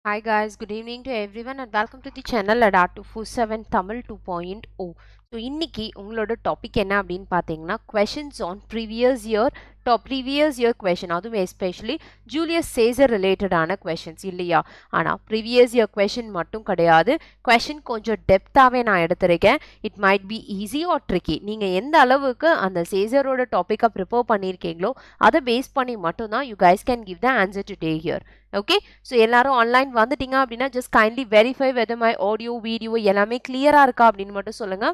Hi guys, good evening to everyone and welcome to the channel Adapt 247 Tamil 2.0. So இன்னைக்கு உங்களோட topic என்ன அப்படின்னு பார்த்தீங்கன்னா questions on previous year question, அதுவும் especially Julius chaser ரிலேட்டடான questions இல்லையா. ஆனால் ப்ரீவியஸ் இயர் question மட்டும் கிடையாது, question கொஞ்சம் டெப்த்தாகவே நான் எடுத்திருக்கேன். It might be easy or tricky. நீங்கள் எந்த அளவுக்கு அந்த சேசரோட டாப்பிக்கை ப்ரிப்பேர் பண்ணியிருக்கீங்களோ அதை பேஸ் பண்ணி மட்டும்தான் you guys can give the answer today here. Okay, so எல்லாரும் ஆன்லைன் வந்துட்டீங்க அப்படின்னா just kindly verify whether my audio video எல்லாமே கிளியரா இருக்கா அப்படின்னு மட்டும் சொல்லுங்க.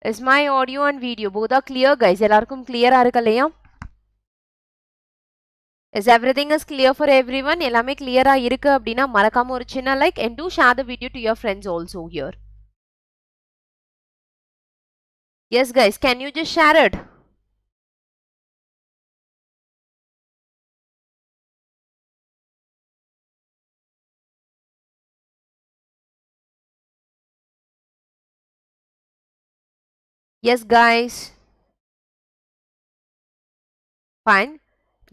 Is my audio and video both are clear guys? எல்லாருக்கும் கிளியரா இருக்கு இல்லையா? Is everything is clear for everyone? எல்லாமே கிளியரா இருக்கு அப்படின்னா மறக்காம ஒரு சின்ன like and do share the video to your friends also here. S guys, can you just share it? Yes guys, fine.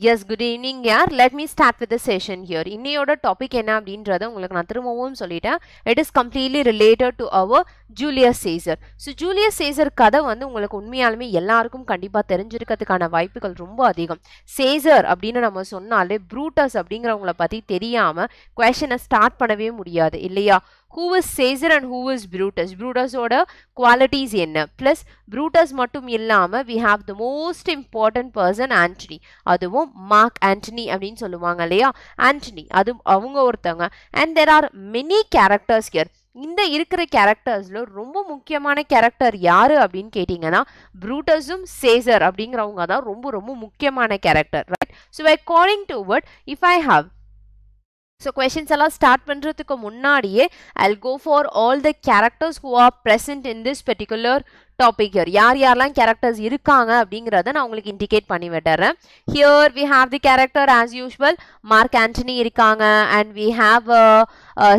Yes, good evening yaar. Let me start with the session here. இன்னையோட topic என்ன அப்படின்றத உங்களுக்கு நான் திரும்பவும் சொல்லிட்டேன். It is completely related to our Julius Caesar. So Julius Caesar கதை வந்து உங்களுக்கு உண்மையாலுமே எல்லாருக்கும் கண்டிப்பாக தெரிஞ்சிருக்கிறதுக்கான வாய்ப்புகள் ரொம்ப அதிகம். சேசர் அப்படின்னு நம்ம சொன்னாலே ப்ரூட்டஸ் அப்படிங்கிறவங்கள பற்றி தெரியாமல் கொஷனை ஸ்டார்ட் பண்ணவே முடியாது இல்லையா? Who is Caesar and who is Brutus? Brutusோட குவாலிட்டிஸ் என்ன? ப்ளஸ் ப்ரூட்டஸ் மட்டும் இல்லாமல் we have the most important person Antony. அதுவும் மார்க் ஆண்டனி அப்படின்னு சொல்லுவாங்க இல்லையா? ஆண்டனி அது அவங்க ஒருத்தவங்க. And there are many characters here. இந்த இருக்கிற கேரக்டர்ஸ்ல ரொம்ப முக்கியமான கேரக்டர் யாரு அப்படின்னு கேட்டீங்கன்னா ப்ரூட்டஸும் சேசர் அப்படிங்கிறவங்க தான் ரொம்ப ரொம்ப முக்கியமான character, right? So according to what if I have so questions எல்லாம் ஸ்டார்ட் பண்ணுறதுக்கு முன்னாடியே I'll go for all the characters who are present in this particular topic here. யார் யாரெல்லாம் கேரக்டர்ஸ் இருக்காங்க அப்படிங்கிறத நான் உங்களுக்கு இண்டிகேட் பண்ணி விட்டுறேன். Here we have the character as usual. Mark Antony இருக்காங்க and we have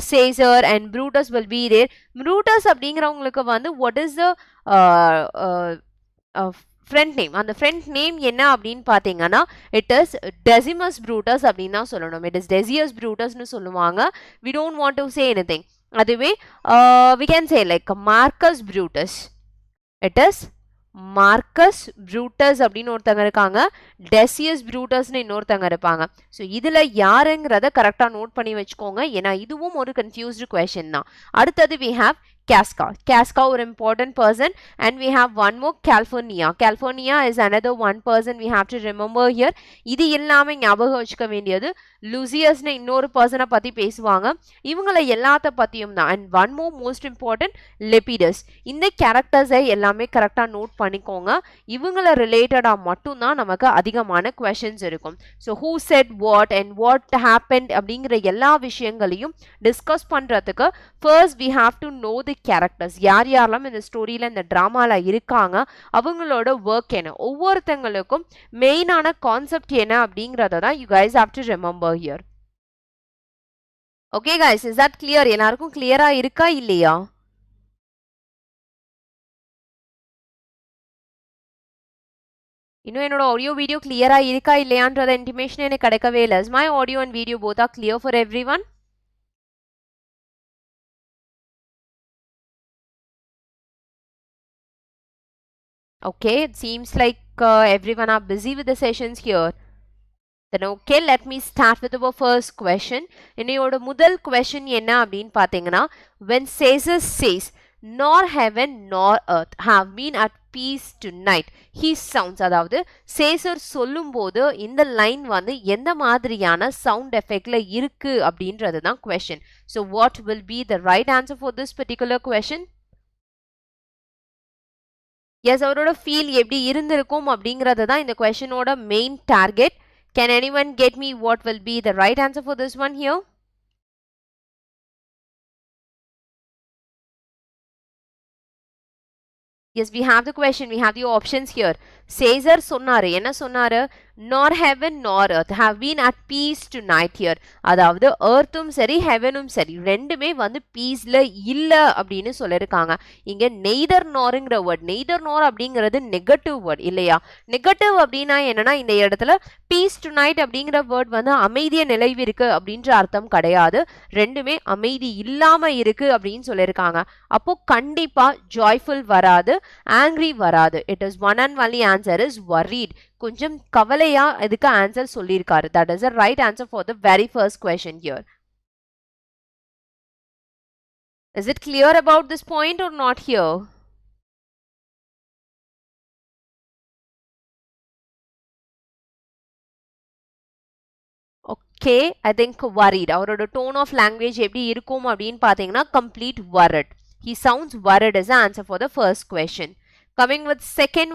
Caesar and Brutus will be there. Brutus அப்படிங்கிறவங்களுக்கு வந்து what is the friend name? அந்த ஃப்ரெண்ட் நேம் என்ன அப்படின்னு பார்த்தீங்கன்னா இட் இஸ் டெசிமஸ் ப்ரூட்டஸ் அப்படின்னு தான் சொல்லணும். இட் இஸ் டெசியஸ் ப்ரூட்டஸ்னு சொல்லுவாங்க. We don't want to say anything. அதுவே we can say like Marcus Brutus. It is Marcus Brutus அப்படின்னு ஒருத்தங்க இருக்காங்க, டெசியஸ் ப்ரூட்டஸ்னு இன்னொருத்தங்க இருப்பாங்க. ஸோ இதில் யாருங்கிறத கரெக்டாக நோட் பண்ணி வச்சுக்கோங்க, ஏன்னா இதுவும் ஒரு கன்ஃபியூஸ்டு கொஷின் தான். அடுத்தது வி ஹாவ் Casca. Casca ஒரு important person and we have one more Calpurnia. Calpurnia is another one person we have to remember here. இது இல்லாமல் ஞாபகம் வச்சுக்க வேண்டியது லூசியஸ்னு இன்னொரு பர்சனை பற்றி பேசுவாங்க. இவங்களை எல்லாத்த பற்றியும் தான். And one more most important Lepidus. இந்த கேரக்டர்ஸை எல்லாமே கரெக்டாக நோட் பண்ணிக்கோங்க. இவங்களை ரிலேட்டடாக மட்டும்தான் நமக்கு அதிகமான கொஷின்ஸ் இருக்கும். So who said what and what happen அப்படிங்கிற எல்லா விஷயங்களையும் டிஸ்கஸ் பண்ணுறதுக்கு first we have to know the characters. யார் யாரெல்லாம் இந்த ஸ்டோரியில இந்த டிராமால இருக்காங்க, அவங்களோட ஒர்க் என்ன, ஒவ்வொருத்தங்களுக்கும் மெயினான கான்செப்ட் என்ன அப்படிங்கறத தான் you guys have to remember here. Okay guys, is that clear? எல்லாருக்கும் கிளியரா இருக்கா இல்லையா? இன்னும் என்னோட ஆடியோ வீடியோ கிளியரா இருக்கா இல்லையான்றத இன்டிமேஷன் எனக்கு கிடைக்கவே இல்லை. Is my audio and video both are clear for everyone? Okay, it seems like everyone are busy with the sessions here. Then okay, let me start with our first question. இன்னையோட முதல் question என்ன அப்படின்னு பார்த்தீங்கன்னா, when Caesar says nor heaven nor earth have been at peace tonight, his sounds, அதாவது chaser சொல்லும்போது இந்த line வந்து எந்த மாதிரியான சவுண்ட் எஃபெக்ட்ல இருக்கு அப்படின்றது தான் question. So what will be the right answer for this particular question? Yes, அவரோட ஃபீல் எப்படி இருந்திருக்கும் அப்படிங்கிறது தான் இந்த கொஷனோட main target. Can anyone get me what will be the right answer for this one here? Yes, we have the question, we have the options here. Chaser சொன்னாரு, என்ன சொன்னாரு? nor heaven nor earth have been at peace tonight here. அதாவது earthம் சரி heavenம் சரி ரெண்டுமே வந்து பீஸ்ல இல்ல அப்படின்னு சொல்லிருக்காங்க. இங்க neither norங்கிற வேர்ட், neither nor அப்படிங்கிறது நெகட்டிவ் வேர்ட் இல்லையா? நெகட்டிவ் அப்படின்னா என்னன்னா இந்த இடத்துல பீஸ் டுநைட் அப்படிங்கிற வேர்ட் வந்து அமைதிய நிலைவிருக்கு அப்படின்ற அர்த்தம் கிடையாது. ரெண்டுமே அமைதி இல்லாம இருக்கு அப்படின்னு சொல்லிருக்காங்க. அப்போ கண்டிப்பா joyful வராது, angry வராது. It is one and only answer is worried. கொஞ்சம் கவலையா இதுக்கு ஆன்சர் சொல்லியிருக்காரு. That is the right answer for the very first question here. Is it clear about this point or not here? Okay, I think worried. அவரோட tone of language எப்படி இருக்கும் அப்படின்னு பார்த்தீங்கன்னா complete worried. He sounds worried as the answer for the first question. Coming with second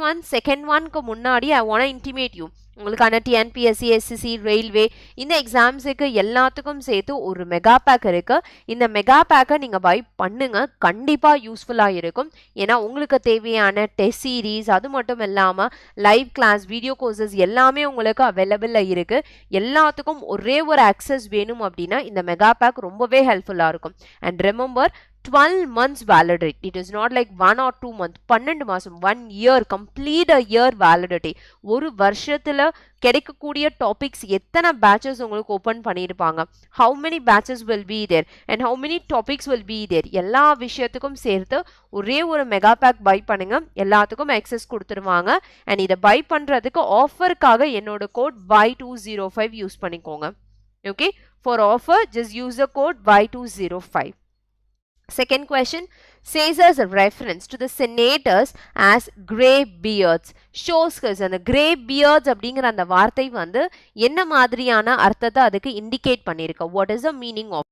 one க்கு முன்னாடி I want to intimate you. உங்களுக்கான TNPSC, SSC, railway இந்த எக்ஸாம்ஸுக்கு எல்லாத்துக்கும் சேர்த்து ஒரு மெகா பேக் இருக்கு. இந்த மெகா பேக்கை நீங்க பை பண்ணுங்க, கண்டிப்பா யூஸ்ஃபுல்லா இருக்கும். ஏன்னா உங்களுக்கு தேவையான டெஸ்ட் சீரீஸ் அது மட்டும் இல்லாம லைவ் கிளாஸ், வீடியோ கோர்சஸ் எல்லாமே உங்களுக்கு அவைலபிள்ல இருக்கு. எல்லாத்துக்கும் ஒரே ஒரு ஆக்சஸ் வேணும் அப்படின்னா இந்த மெகா பேக் ரொம்பவே ஹெல்ப்ஃபுல்லா இருக்கும். And remember 12 months validity. It is not like 1 or 2 months. 12 மாசம், 1 year, complete a year validity. ஒரு வருஷத்துல கிடைக்கக்கூடிய டாபிக்ஸ் எத்தனை பேட்சஸ் உங்களுக்கு ஓபன் பண்ணியிருப்பாங்க, how many batches will be there and how many topics will be there, எல்லா விஷயத்துக்கும் சேர்த்து ஒரே ஒரு மெகா பேக் பை பண்ணுங்க, எல்லாத்துக்கும் ஆக்சஸ் கொடுத்துருவாங்க. அண்ட் இதை பை பண்றதுக்கு ஆஃபருக்காக என்னோட கோட் buy205 யூஸ் பண்ணிக்கோங்க. Okay, for offer just use the code buy205. Second question, Caesar's reference to the senators as grey beards shows us அந்த grey beards அப்படிங்கிற அந்த வார்த்தை வந்து என்ன மாதிரியான அர்த்தத்தை அதுக்கு இண்டிகேட் பண்ணிருக்கு? What is the meaning of?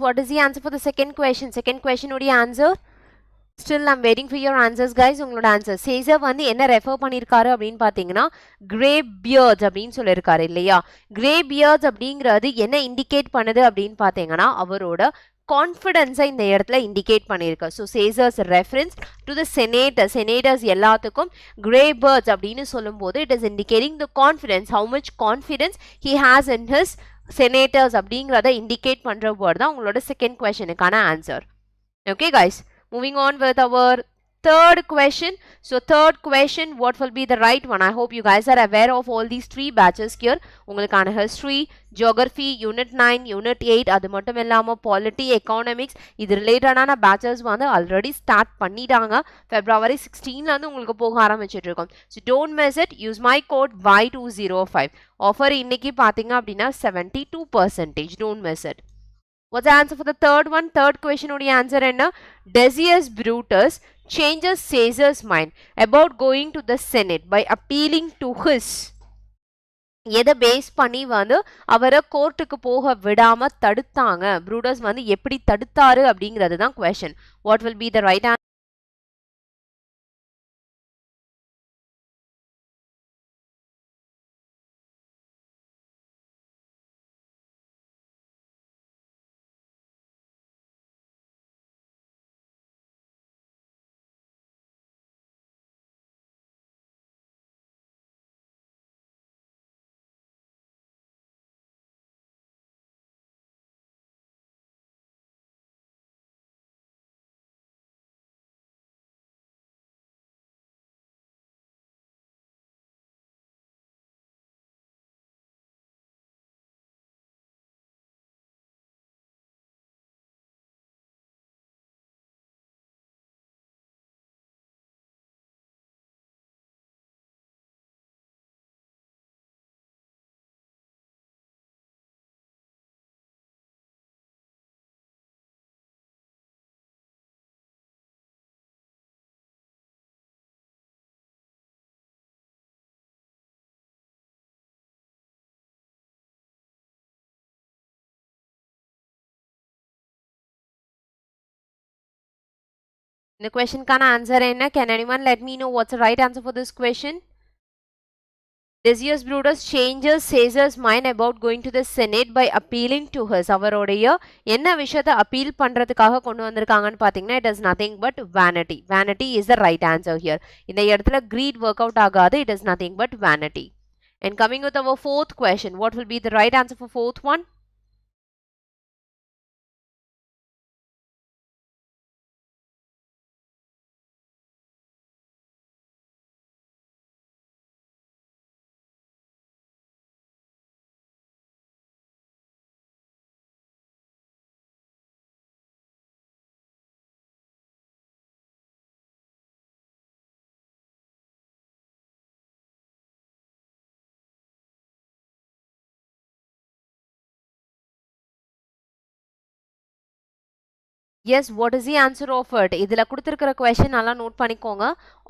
What is the answer for the second question? Second question உடைய answer? Still I'm waiting for your answers guys. உங்களோட answer. Caesar வந்து என்ன ரெஃபர் பண்ணியிருக்காரு அப்படின்னு பார்த்தீங்கன்னா grey beards அப்படின்னு சொல்லியிருக்காரு இல்லையா? grey beards அப்படிங்கிறது என்ன இண்டிகேட் பண்ணுது அப்படின்னு பார்த்தீங்கன்னா அவரோட கான்ஃபிடன்ஸை இந்த இடத்துல இண்டிகேட் பண்ணியிருக்கு. So Caesar's reference to the senators எல்லாத்துக்கும் கிரே பேர்ட்ஸ் அப்படின்னு சொல்லும்போது it is indicating the confidence, how much confidence he has in his senators அப்படிங்கிறத இண்டிகேட் பண்ற வேர்ட் தான் உங்களோட செகண்ட் கொஸ்டினுக்கான answer. Okay guys, moving on with our third question. So third question, what will be the right one? I hope you guys are aware of all these three batches here. உங்களுக்கான history, geography, unit 9, unit 8, அது மட்டும் இல்லாம polity, economics இது ரிலேட்டடான batches வந்து already start பண்ணிட்டாங்க. February 16ல இருந்து உங்களுக்கு போக ஆரம்பிச்சிட்டு இருக்கும். So don't miss it. Use my code buy205. Offer இன்னைக்கு பாத்தீங்க அப்படின்னா 72%. Don't miss it. What's the answer for the third one? Third question உடைய answer என்ன? Decius Brutus changes Caesar's mind about going to the Senate by appealing to his. எதை base பண்ணி வந்து அவரை கோர்ட்டுக்கு போக விடாம தடுத்தாங்க, ப்ரூடஸ் வந்து எப்படி தடுத்தாரு அப்படிங்கிறது தான் question. What will be the right answer? இந்த கொஸ்டினுக்கான ஆன்சர் என்ன? Can anyone let me know what's the right answer for this question? Decius Brutus changes Caesar's mind about going to the Senate by appealing to his. அவருடைய என்ன விஷயத்தை appeal பண்றதுக்காக கொண்டு வந்திருக்காங்கன்னு பாத்தீங்கன்னா it is nothing but vanity. Vanity is the right answer here. இந்த இடத்துல greed work out ஆகாது. It is nothing but vanity. And coming with our fourth question, what will be the right answer for fourth one? Yes, what is the answer of it? இதுல கொடுத்திருக்கிற question நல்லா note பண்ணிக்கோங்க.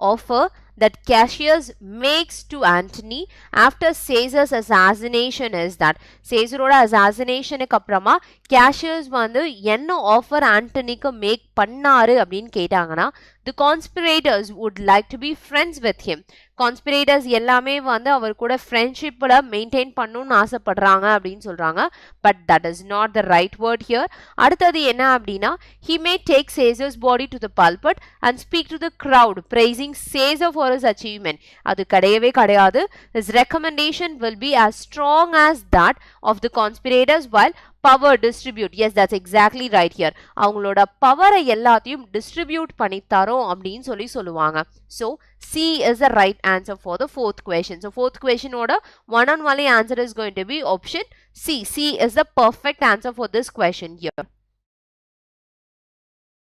Offer that Cassius makes to Antony after Caesar's assassination is that Caesarோட assassinationக்கு அப்புறமா Cassius வந்து என்ன offer ஆண்டனிக்கு make பண்ணாரு அப்படின்னு கேட்டாங்கன்னா the conspirators would like to be friends with him. Conspirators எல்லாமே வந்து அவர் கூட ஃப்ரெண்ட்ஷிப்பில் மெயின்டைன் பண்ணணும்னு ஆசைப்படுறாங்க அப்படின்னு சொல்கிறாங்க. But that is not the right word here. அடுத்தது என்ன அப்படின்னா he may take Caesar's body to the pulpit and speak to the crowd praising Caesar for his achievement. அது கிடையவே கிடையாது. His recommendation will be as strong as that of the conspirators while power distribute. Yes, that's exactly right here. அவங்களோட பவரை எல்லாத்தையும் distribute பண்ணி தரோம் அப்படின்னு சொல்லுவாங்க. So C is the right answer for the fourth question. So fourth question ஓட one and only answer is going to be option C. C is the perfect answer for this question here.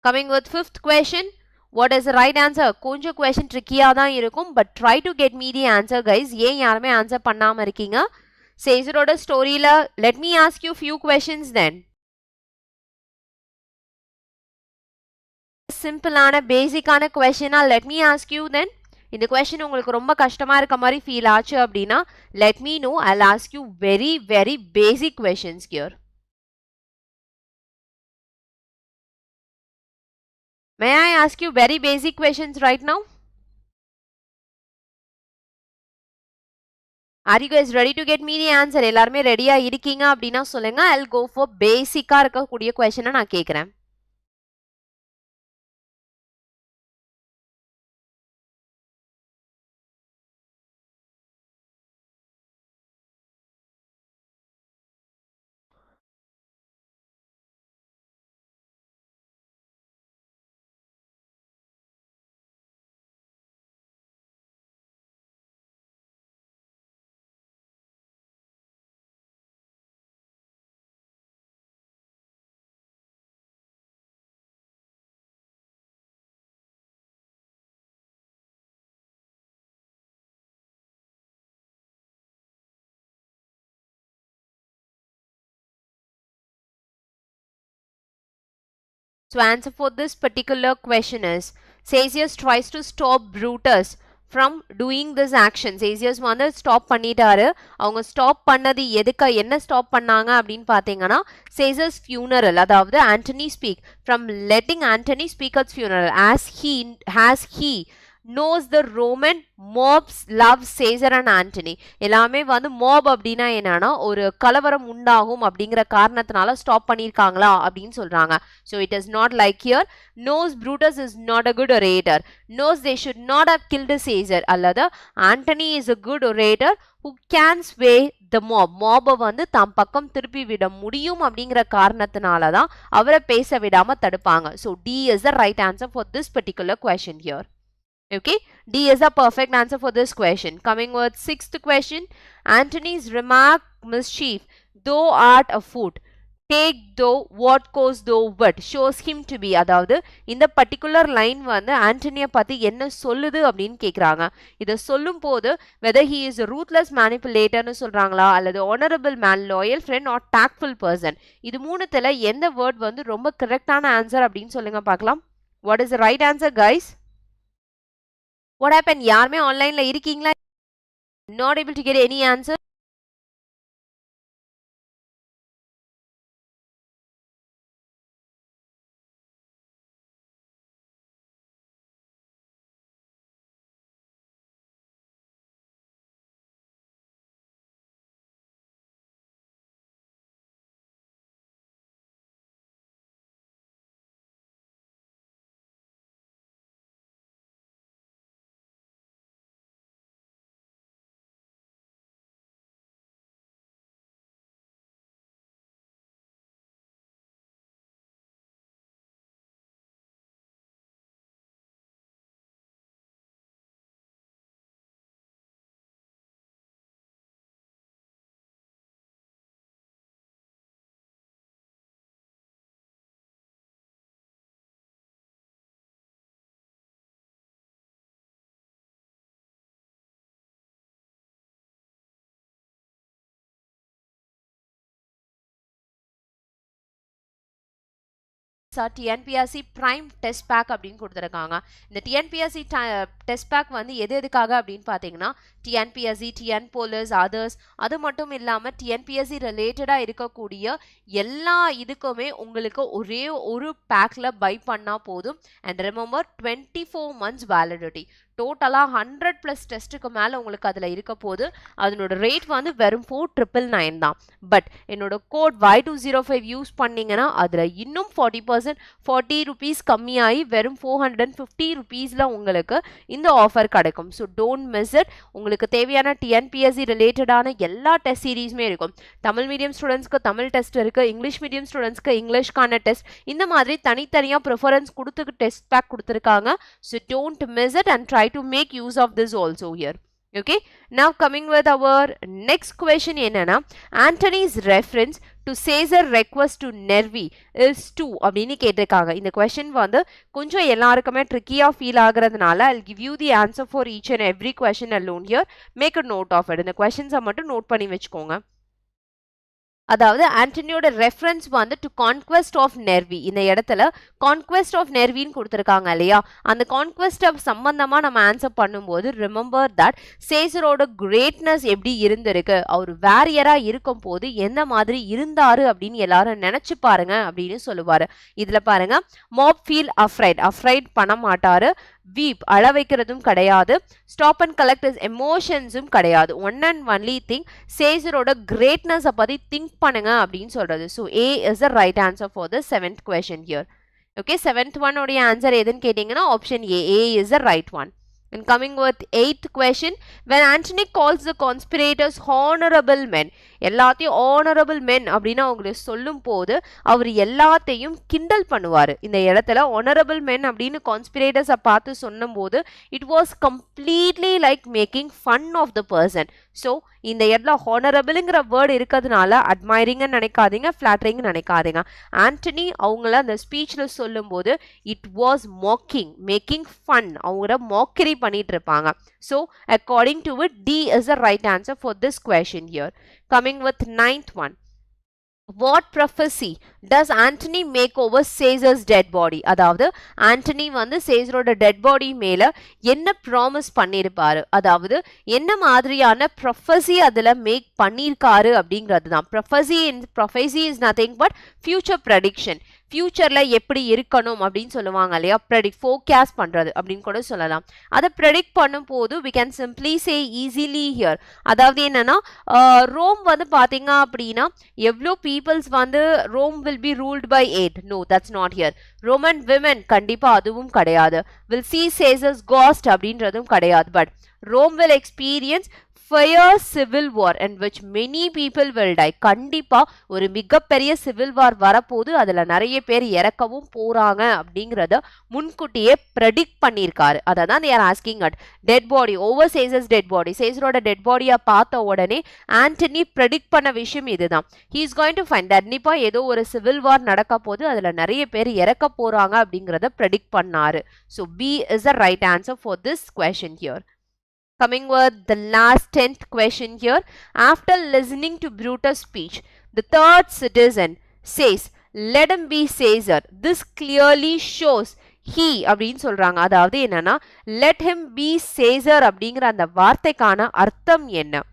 Coming with fifth question, what is the right answer? கொஞ்சம் question trickyயா தான் இருக்கும், but try to get me the answer guys. ஏன் யாருமே answer பண்ணாம இருக்கீங்க? Caesarோட ஸ்டோரியில let me ask you few questions then. சிம்பிளான பேசிக்கான கொஸ்டினா let me ask you then. இந்த கொஸ்டின் உங்களுக்கு ரொம்ப கஷ்டமா இருக்க மாதிரி ஃபீல் ஆச்சு அப்படின்னா let me know. I'll ask you very very basic questions here. May I ask you very basic questions right now? Are you guys ready to get me the answer? எல்லாருமே ரெடியா இருக்கீங்க அப்படின்னா சொல்லுங்க. I'll go for பேசிக்கா இருக்கக்கூடிய கொஸ்டினை நான் கேட்கிறேன். So answer for this particular question is Caesius tries to stop Brutus from doing this action. Caesius வந்து ஸ்டாப் பண்ணிட்டாரு. அவங்க ஸ்டாப் பண்ணது எதுக்கு, என்ன ஸ்டாப் பண்ணாங்க அப்படின்னு பார்த்தீங்கன்னா Caesar's funeral, அதாவது Antony speak, from letting Antony speak at funeral as he knows the Roman mobs love Caesar and Antony. எல்லாமே வந்து mob அப்படின்னா என்னன்னா ஒரு கலவரம் உண்டாகும் அப்படிங்கிற காரணத்தினால ஸ்டாப் பண்ணியிருக்காங்களா அப்படின்னு சொல்றாங்க. So it is not like here. Knows Brutus is not a good orator. Knows they should not have killed Caesar. அல்லது Antony is a good orator who can sway the mob. Mob வந்து தம் பக்கம் திருப்பி விட முடியும் அப்படிங்கிற காரணத்தினால தான் அவரை பேச விடாம தடுப்பாங்க. So D is the right answer for this particular question here. Okay, D is the perfect answer for this question. Coming with sixth question, Antony's remark mischief, thou art a foot, take thou what goes thou but, shows him to be. அதாவது இந்த particular line வந்து ஆண்டனியை பத்தி என்ன சொல்லுது அப்படின்னு கேட்குறாங்க. இதை சொல்லும் போது whether he is a ruthless manipulatorன்னு சொல்றாங்களா அல்லது honorable man, loyal friend or tactful person, இது மூணுத்துல எந்த வேர்ட் வந்து ரொம்ப கரெக்டான ஆன்சர் அப்படின்னு சொல்லுங்க பார்க்கலாம். What is the right answer guys? What happened? யாருமே ஆன்லைன்ல இருக்கீங்களா? Not able to get any answer. cards are TNPSC Prime Test Pack அப்படின்னு கொடுத்துருக்காங்க. இந்த TNPSC Test Pack வந்து எதுக்காக அப்படின்னு பார்த்தீங்கன்னா TNPSC, TN Police, others அது மட்டும் இல்லாமல் TNPSC ரிலேட்டடாக இருக்கக்கூடிய எல்லா இதுக்குமே உங்களுக்கு ஒரே ஒரு பேக்கில் பை பண்ணால் போதும். And remember 24 months validity. டோட்டலாக 100+ டெஸ்ட்டுக்கு மேலே உங்களுக்கு அதில் இருக்க போது. அதனோட ரேட் வந்து வெறும் 4999 தான். பட் என்னோட கோட் Y205 யூஸ் பண்ணிங்கன்னா அதில் இன்னும் 40% 40 rupees கம்மியாகி வெறும் 450 rupeesல உங்களுக்கு இந்த ஆஃபர் கிடைக்கும். So don't miss it. உங்களுக்கு தேவையான TNPSC ரிலேட்டடான எல்லா டெஸ்ட் சீரீஸுமே இருக்கும். தமிழ் மீடியம் ஸ்டூடெண்ட்ஸ்க்கு தமிழ் டெஸ்ட் இருக்குது, இங்கிலீஷ் மீடியம் ஸ்டூடெண்ட்ஸ்க்கு இங்கிலீஷ்கான டெஸ்ட், இந்த மாதிரி தனித்தனியாக ப்ரிஃபரன்ஸ் கொடுத்து டெஸ்ட் பேக் கொடுத்துருக்காங்க. So don't miss it and try to make use of this also here. Okay, now coming with our next question enna Antony's reference to Caesar request to Nervi is to அப்படினு கேட்டிருக்காங்க. இந்த question வந்து கொஞ்சம் எல்லாருக்குமே ட்ரிக்கியா feel ஆகுறதுனால I'll give you the answer for each and every question alone here. Make a note of it. இந்த questions மட்டும் note பண்ணி வெச்சுக்கோங்க. அதாவது ஆண்டனியோட ரெஃபரன்ஸ் வந்து டு கான்க்வெஸ்ட் ஆஃப் நெர்வி. இந்த இடத்துல கான்க்வெஸ்ட் ஆஃப் நெர்வின்னு கொடுத்துருக்காங்க இல்லையா, அந்த கான்க்வெஸ்ட் சம்பந்தமாக நம்ம ஆன்சர் பண்ணும்போது ரிமெம்பர் தட் சேசரோட கிரேட்னஸ் எப்படி இருந்திருக்கு, அவர் வேரியராக இருக்கும் போது எந்த மாதிரி இருந்தாரு அப்படின்னு எல்லாரும் நினைச்சு பாருங்க அப்படின்னு சொல்லுவாரு. இதுல பாருங்க, மாப் ஃபீல் அஃப்ரைட் பண்ண மாட்டாரு, வீப் அழ வைக்கிறதும் கிடையாது, ஸ்டாப் அண்ட் கலெக்ட் இஸ் எமோஷன்ஸும் கிடையாது. ஒன் அண்ட் ஒன்லி திங் சேசரோட கிரேட்னஸை பற்றி திங்க் பண்ணுங்க அப்படின்னு சொல்றது. So A is the right answer for the 7th question here. Okay, 7th one உடைய ஆன்சர் எதுன்னு கேட்டிங்கன்னா option A is the right one. And coming with 8th question, when Antony calls the conspirators honorable men, எல்லாத்தையும் honorable men அப்படின்னு அவங்களுக்கு சொல்லும் போது அவர் எல்லாத்தையும் கிண்டல் பண்ணுவார். இந்த இடத்துல honorable men அப்படின்னு conspirators பார்த்து சொன்னும் போது it was completely like making fun of the person. So இந்த இடத்துல honorableங்கிற வேர்டு இருக்கிறதுனால admiring நினைக்காதீங்க, flattering நினைக்காதீங்க. ஆண்டனி அவங்கள அந்த ஸ்பீச்ல சொல்லும் போது it was mocking, making fun, அவங்கள mockery பண்ணிட்டு இருப்பாங்க. So according to it, D is the right answer for this question here. Coming with 9th one, what prophecy does Antony make over Caesar's dead body? அதாவது ஆண்டனி வந்து சேசரோட dead body மேல என்ன promise பண்ணிருப்பாரு, அதாவது என்ன மாதிரியான ப்ரொஃபஸி அதுல மேக் பண்ணிருக்காரு அப்படிங்கிறது தான். Prophecy is nothing but future prediction. ஃபியூச்சர்ல எப்படி இருக்கணும் அப்படின்னு சொல்லுவாங்க இல்லையா, ஃபோர்காஸ்ட் பண்றது அப்படின்னு கூட சொல்லலாம். அதை ப்ரெடிக்ட் பண்ணும் போது we can simply say easily here. அதாவது என்னன்னா ரோம் வந்து பாத்தீங்க அப்படின்னா எவ்வளோ பீப்புள்ஸ் வந்து Rome will be ruled by 8. No, that's not here. Roman women கண்டிப்பா அதுவும் கிடையாது. will see Caesar's ghost அப்படின்றதும் கிடையாது. But Rome will experience fierce civil war in which many people will die. கண்டிப்பா ஒரு மிகப்பெரிய சிவில் வார் வரப்போது, அதுல நிறைய பேர் இறக்கவும் போறாங்க அப்படிங்கறத முன்கூட்டியே predict பண்ணிருக்காரு. அதான் they are asking at dead body over Caesar's dead body. சேசரோட டெட் பாடியா பார்த்த உடனே ஆண்டனி predict பண்ண விஷயம் இதுதான். he is going to find கண்டிப்பா ஏதோ ஒரு சிவில் வார் நடக்க போது, அதுல நிறைய பேர் இறக்க போறாங்க அப்படிங்கறத predict பண்ணாரு. So B is the right answer for this question here. Coming with the last 10th question here, after listening to Brutus' speech, the third citizen says, let him be Caesar. This clearly shows he அப்படின்னு சொல்றாங்க. அதாவது என்னன்னா let him be Caesar அப்படிங்கிற அந்த வார்த்தைக்கான அர்த்தம் என்ன?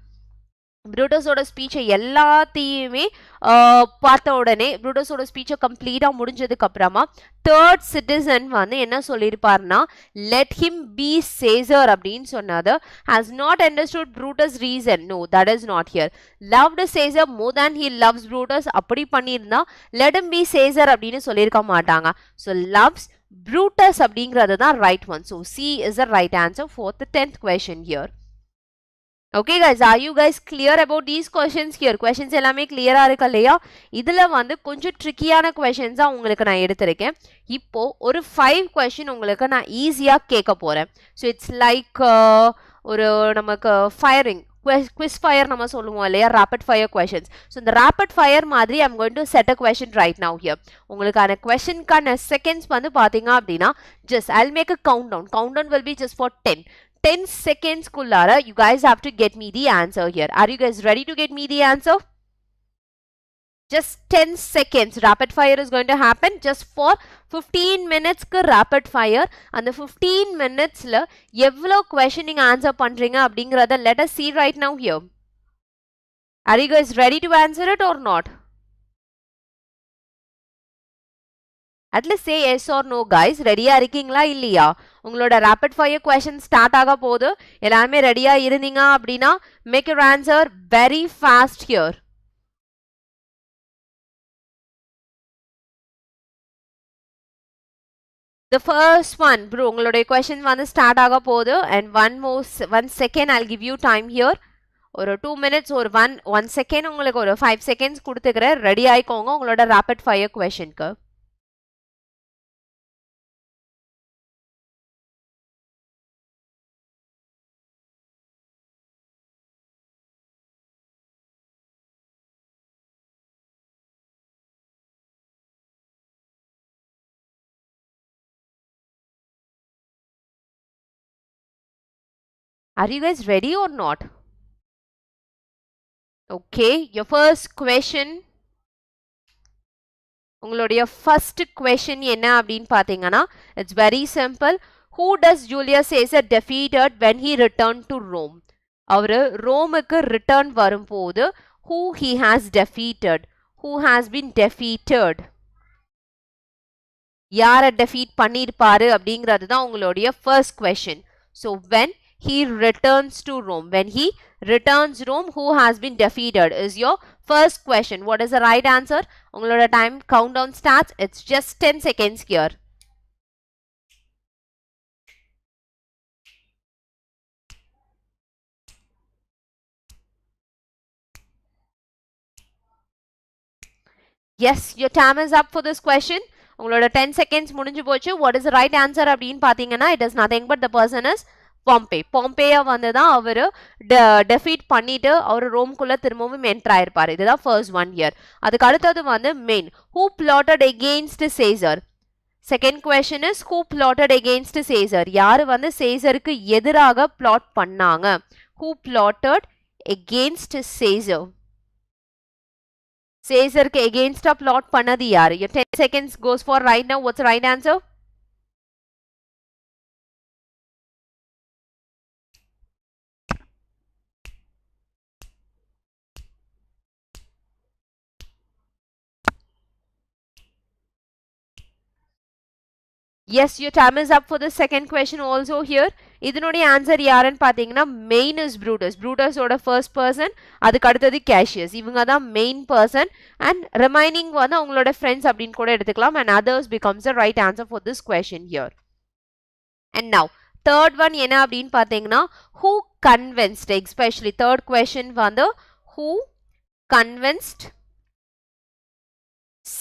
புரூட்டஸோட ஸ்பீச்சை எல்லாத்தையுமே பார்த்த உடனே, புரூட்டஸோட ஸ்பீச்சை கம்ப்ளீட்டாக முடிஞ்சதுக்கு அப்புறமா தேர்ட் சிட்டிசன் வந்து என்ன சொல்லியிருப்பார்னா let him be Caesar அப்படின்னு சொன்னது has not understood Brutus' reason. No, that is not here. Loved Caesar more than he loves Brutus அப்படி பண்ணியிருந்தா let him be Caesar அப்படின்னு சொல்லியிருக்க மாட்டாங்க. So loves Brutus அப்படிங்கிறது தான் right one. So C is the right answer for the 10th question here. Okay guys, are you guys clear about these questions here? Questions எல்லாமே clear-ஆ இருக்கு இல்லையா? இதுல வந்து கொஞ்சம் ட்ரிக்கியான questions தான் உங்களுக்கு நான் எடுத்திருக்கேன். இப்போ ஒரு 5 question உங்களுக்கு நான் ஈஸியா கேட்க போறேன். So it's like ஒரு நமக்கு firing quiz fire நம்ம சொல்லுவோம் இல்லையா, rapid fire questions. So இந்த rapid fire மாதிரி I'm going to set a question right now here. உங்களுக்கான questionக்கான seconds வந்து பாத்தீங்க அப்படின்னா just I'll make a countdown. Countdown will be just for 10 seconds kullara you guys have to get me the answer here. Are you guys ready to get me the answer? Just 10 seconds. Rapid fire is going to happen just for 15 minutes rapid fire. And the 15 minutes la evlo question நீங்க answer பண்றீங்க அப்படிங்கறத let us see right now here. Are you guys ready to answer it or not? At least say yes or no guys. ரெடியா இருக்கீங்களா இல்லையா? உங்களோட rapid fire question start ஆக போகுது. எல்லாமே ரெடியா இருந்தீங்க அப்படினா make your answer very fast here. The first one, bro, உங்களுடைய question வந்து start ஆக போகுது and one second I'll give you time here. ஒரு 2 minutes ஒரு 1 second உங்களுக்கு ஒரு 5 seconds கொடுத்துக்கிறேன். ரெடி ஆயிக்கோங்க உங்களோட rapid fire questionக்கு. Are you guys ready or not? Okay, your first question. உங்களுடைய first question என்ன அப்படினு பாத்தீங்கன்னா it's very simple. Who does Julius Caesar defeated when he returned to Rome? அவரு ரோமுக்கு ரிட்டர்ன் வரும்போது who he has defeated, who has been defeated, யாரை defeat பண்ணிருப்பாரு அப்படிங்கிறது தான் உங்களுடைய first question. So when he returns to Rome, when he returns Rome, who has been defeated is your first question. What is the right answer? உங்களோட time countdown starts. It's just 10 seconds here. Yes, your time is up for this question. உங்களோட 10 seconds முடிஞ்சு போச்சு. What is the right answer அப்படின்னு பாத்தீங்கன்னா it is nothing but the person is Pompey. Pompey வந்து தான் அவரு defeat பண்ணிட்டு அவர் ரோம்குள்ள திரும்பவும் என்டர் ஆயிருப்பாரு. இதுதான் first one here. அதுக்கு அடுத்தது வந்து main. Who plotted against Caesar? Second question is who plotted against Caesar? யாரு வந்து சேசருக்கு எதிராக plot பண்ணாங்க? Who plotted against Caesar? சேசருக்கு against plot பண்ணது யாரு? Your 10 seconds goes for right now. What's the right answer? Yes, your time is up for the second question also here. இதனுடைய answer யாருன்னு பாத்தீங்கன்னா main is Brutus. Brutus ஓட first person, அதுக்கு அடுத்தது Cassius. இவங்க தான் main person and remaining வந்து உங்களோட friends அப்படின்னு கூட எடுத்துக்கலாம் and others becomes the right answer for this question here. And now third one என்ன அப்படின்னு பாத்தீங்கன்னா who convinced, especially third question வந்து who convinced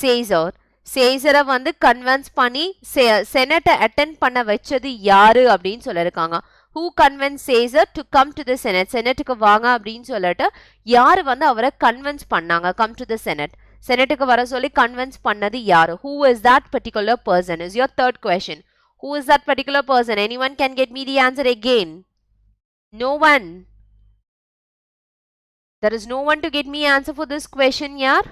Caesar? சேசரை வந்து கன்வின்ஸ் பண்ணி செனட்டை அட்டெண்ட் பண்ண வச்சது யாரு அப்படின்னு சொல்லிருக்காங்க. Who convinced Caesar to come to the Senate? செனட்டுக்கு வாங்க அப்படின்னு சொல்லிட்டு யாரு வந்து அவரை கன்வின்ஸ் பண்ணாங்க? Come to the Senate. செனட்டுக்கு வர சொல்லி கன்வின்ஸ் பண்ணது யாரு? Who is that particular person is your third question. Who is that particular person? Anyone can get me the answer again? No one. There is no one to get me answer for this question here.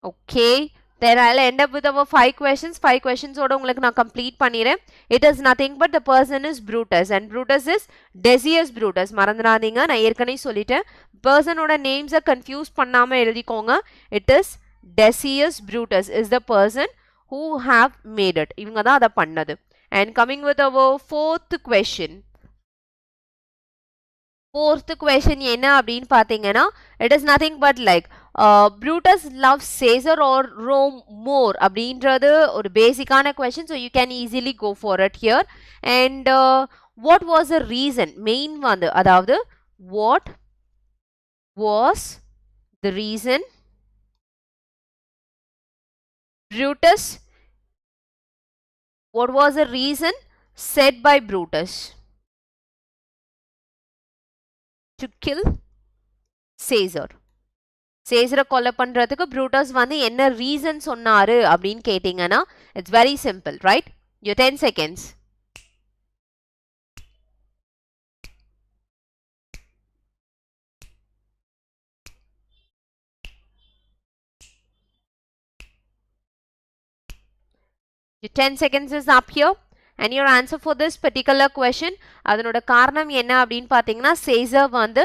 Okay, then I'll end up with our 5 questions. 5 questions oda ungalku na complete pannirren. It is nothing but the person is Brutus and Brutus is Decius Brutus. Marandradinga, na yerkanai solliten. Person oda names are confused pannama eludhikonga. It is Decius Brutus is the person who have made it. Ivanga da adha pannadu. And coming with our fourth question. Fourth question enna அப்படினு பாத்தீங்கன்னா it is nothing but like Brutus loves Caesar or Rome more அப்படின்றது ஒரு பேசிக்கான question, so you can easily go for it here. And what was the reason? Main வந்து அதாவது what was the reason Brutus, what was the reason said by Brutus to kill Caesar? சேசரை கொலை பண்றதுக்கு Brutus வந்து என்ன reason சொன்னாரு அப்படின்னு கேட்டீங்கன்னா it's very simple, right? Your 10 seconds. 10 seconds is up here. And your answer for this particular question, அதனோட காரணம் என்ன அப்படின்னு பார்த்தீங்கன்னா சேசர் வந்து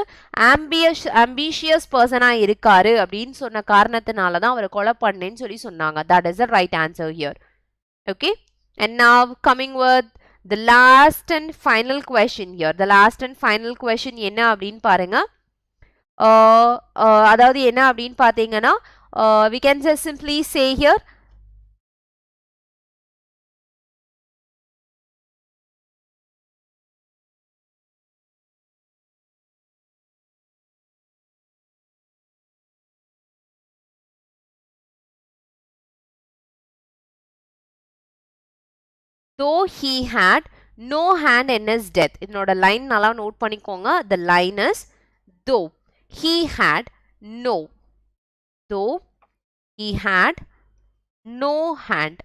ambitious பர்சனா இருக்காரு அப்படின்னு சொன்ன காரணத்தினால தான் அவரை கொலை பண்ணேன்னு சொல்லி சொன்னாங்க. That is the right answer here. Okay. And now coming with the last and final question here. The last and final question என்ன அப்படின்னு பாருங்க. அதாவது என்ன அப்படின்னு பார்த்தீங்கன்னா we can just simply say here though he had no hand in his death. இதனோட line நல்லா note பண்ணிக்கோங்க. The line is though he had no. Though he had no hand.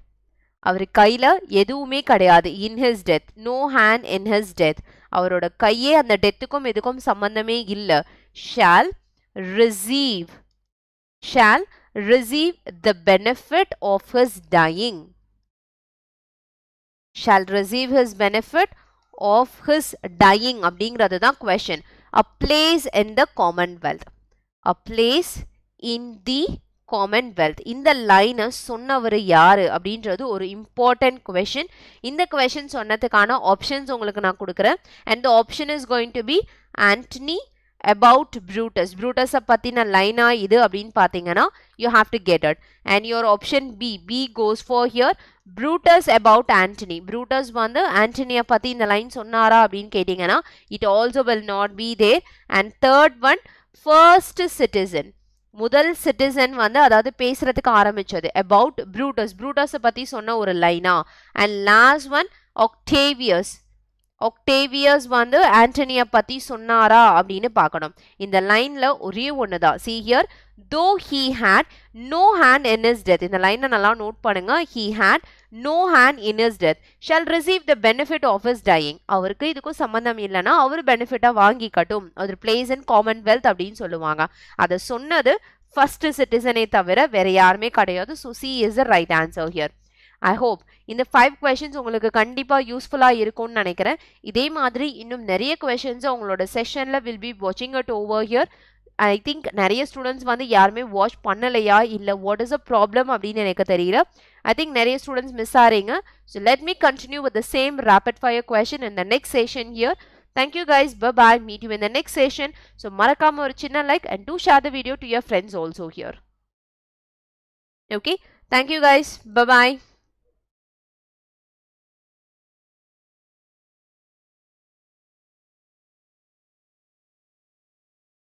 அவர் கையில எதுவுமே கிடையாது. In his death. No hand in his death. அவரோட கையே அந்த டெத்துக்கும் எதுக்கும் சம்பந்தமே இல்லை. Shall receive the benefit of his dying. Shall receive his benefit of his dying அப்படிங்கிறது தான் question. A place in the Commonwealth. A place in the Commonwealth. இந்த லைனை சொன்னவர் யாரு அப்படின்றது ஒரு இம்பார்ட்டன்ட் கொஷின். இந்த கொஷின் சொன்னதுக்கான ஆப்ஷன்ஸ் உங்களுக்கு நான் கொடுக்குறேன். And the option is going to be Antony about Brutus. Brutus பத்தின லைனா இது அப்படின்னு பார்த்தீங்கன்னா you have to get it. And your option B goes for here Brutus about Antony. Brutus வந்து ஆண்டனியை பத்தி இந்த லைன் சொன்னாரா அப்படின்னு கேட்டீங்கன்னா it also will not be there. And third one first citizen. முதல் சிட்டிசன் வந்து அதாவது பேசுறதுக்கு ஆரம்பிச்சது about Brutus. Brutus பத்தி சொன்ன ஒரு லைனா. And last one Octavius வந்து ஆண்டனியை பத்தி சொன்னாரா அப்படின்னு பார்க்கணும். இந்த லைன்ல ஒரே ஒண்ணுதான். See here though he had no hand in his death. இந்த லைனை நல்லா நோட் பண்ணுங்க. He had no hand in his death shall receive the benefit of his dying. அவருக்கு இதுக்கும் சம்பந்தம் இல்லைன்னா அவர் பெனிஃபிட்டா வாங்கிக்கட்டும். அது பிளேஸ் இன் காமன்வெல்த் அப்படின்னு சொல்லுவாங்க. அதை சொன்னது ஃபர்ஸ்ட் சிட்டிசனே தவிர வேற யாருமே கிடையாது. So C is the right answer here. I hope இந்த 5 questions உங்களுக்கு கண்டிப்பா யூஸ்ஃபுல்லா இருக்கும்னு நினைக்கிறேன். இதே மாதிரி இன்னும் நிறைய questions உங்களோட செஷன்ல will be watching it over here. I think நிறைய ஸ்டூடெண்ட்ஸ் வந்து யாருமே வாட்ச் பண்ணலையா இல்லை what is the problem அப்படின்னு எனக்கு தெரியல. I think நிறைய ஸ்டூடெண்ட்ஸ் மிஸ் ஆறீங்க. So let me continue with the same rapid fire question in the next session here. Thank you guys. Bye bye. Meet you in the next session. So மறக்காம ஒரு சின்ன like and do share the video to your friends also here. Okay. Thank you guys. Bye bye.